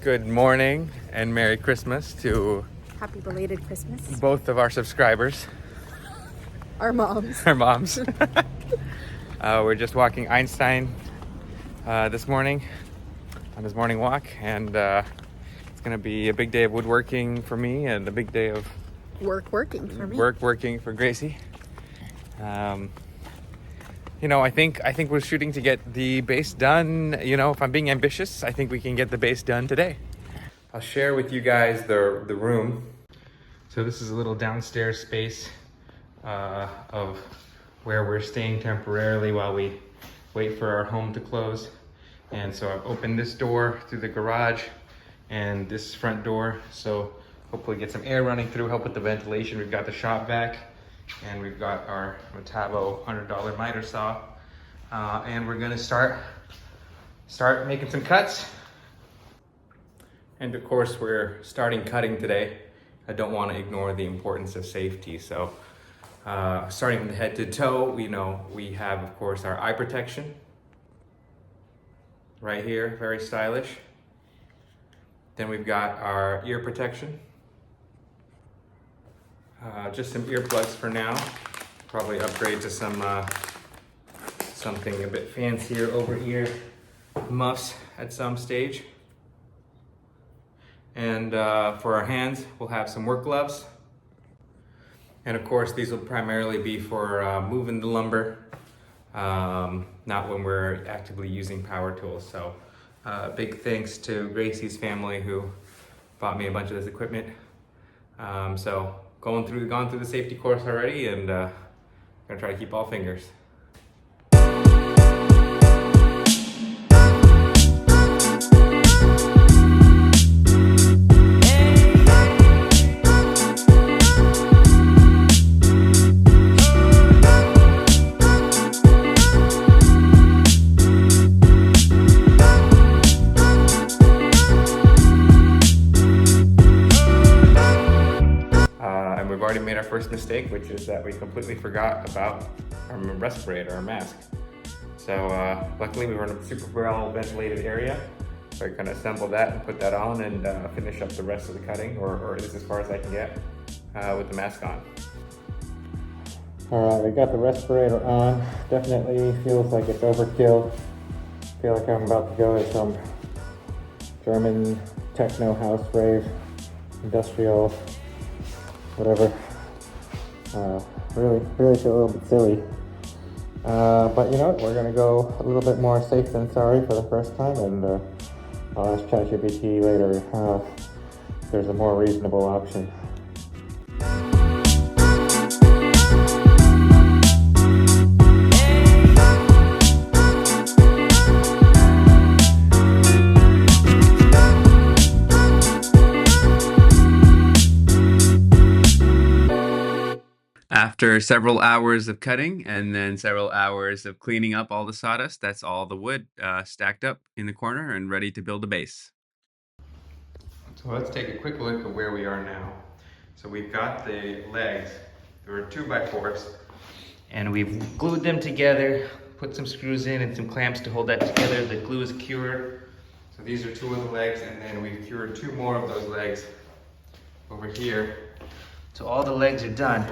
Good morning and Merry Christmas to Happy belated Christmas. both of our subscribers, Our moms. our moms. We're just walking Einstein this morning on his morning walk, and it's going to be a big day of woodworking for me and a big day of Working for me. working for Gracie. I think we're shooting to get the base done. If I'm being ambitious, I think we can get the base done today. I'll share with you guys the room. So this is a little downstairs space of where we're staying temporarily while we wait for our home to close. And so I've opened this door through the garage and this front door, so hopefully get some air running through, help with the ventilation. We've got the shop vac, and we've got our Metabo $100 miter saw, and we're gonna start making some cuts. And of course, we're starting cutting today. I don't want to ignore the importance of safety. So starting from the head to toe, we have, of course, our eye protection right here, very stylish. Then we've got our ear protection. Just some earplugs for now. Probably upgrade to something a bit fancier over ear muffs at some stage. And for our hands, we'll have some work gloves. And of course, these will primarily be for moving the lumber, not when we're actively using power tools. So big thanks to Gracie's family who bought me a bunch of this equipment. So gone through the safety course already, and gonna try to keep all fingers. We've already made our first mistake, which is that we completely forgot about our respirator, our mask. So luckily we were in a super well ventilated area, so I can assemble that and put that on and finish up the rest of the cutting, or at least as far as I can get with the mask on. Alright, we got the respirator on. Definitely feels like it's overkill. Feel like I'm about to go to some German techno house rave, industrial, whatever. Really feel a little bit silly. But you know what? We're gonna go a little bit more safe than sorry for the first time, and I'll ask ChatGPT later if there's a more reasonable option. After several hours of cutting and then several hours of cleaning up all the sawdust, that's all the wood stacked up in the corner and ready to build a base. So let's take a quick look at where we are now. So we've got the legs. There were 2x4s, and we've glued them together, put some screws in and some clamps to hold that together. The glue is cured. So these are 2 of the legs, and then we've cured 2 more of those legs over here. So all the legs are done.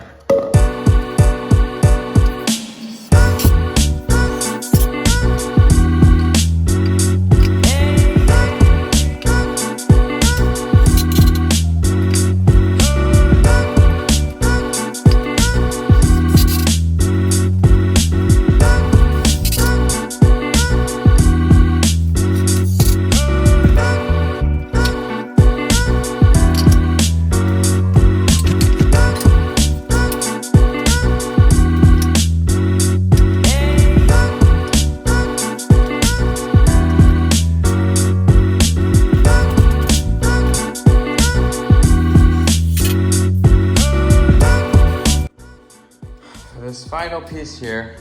This final piece here,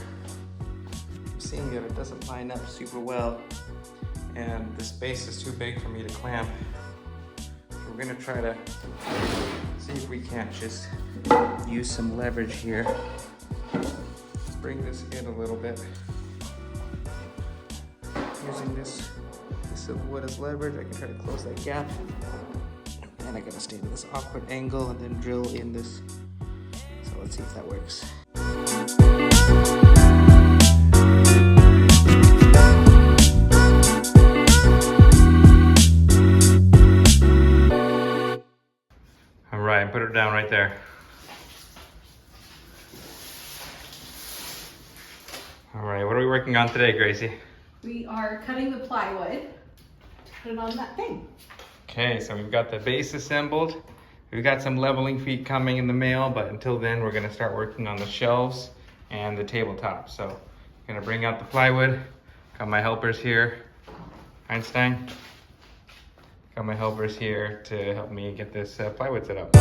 I'm seeing that it doesn't line up super well, and the space is too big for me to clamp. So we're gonna try to see if we can't just use some leverage here. Bring this in a little bit using this so the wood is leveraged. I can try to close that gap. And I gotta stay to this awkward angle and then drill in this. So let's see if that works. All right, put it down right there. All right, what are we working on today, Gracie? We are cutting the plywood to put it on that thing. Okay, so we've got the base assembled. We've got some leveling feet coming in the mail, but until then we're gonna start working on the shelves and the tabletop. So I'm gonna bring out the plywood. Got my helpers here. Einstein. Got my helpers here to help me get this plywood set up.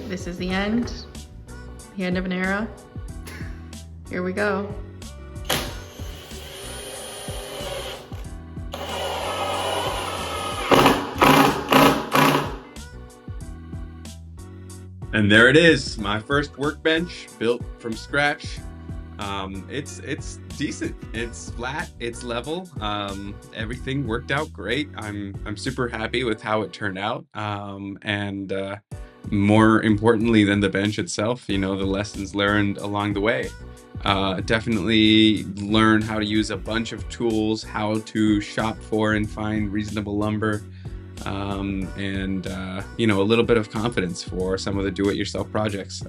This is the end of an era. Here we go. And there it is, my first workbench built from scratch. It's decent. It's flat. It's level. Everything worked out great. I'm super happy with how it turned out. More importantly than the bench itself, you know, the lessons learned along the way. Definitely learn how to use a bunch of tools, how to shop for and find reasonable lumber, you know, a little bit of confidence for some of the do-it-yourself projects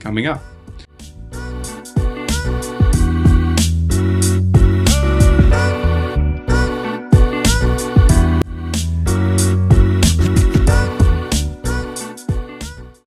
coming up.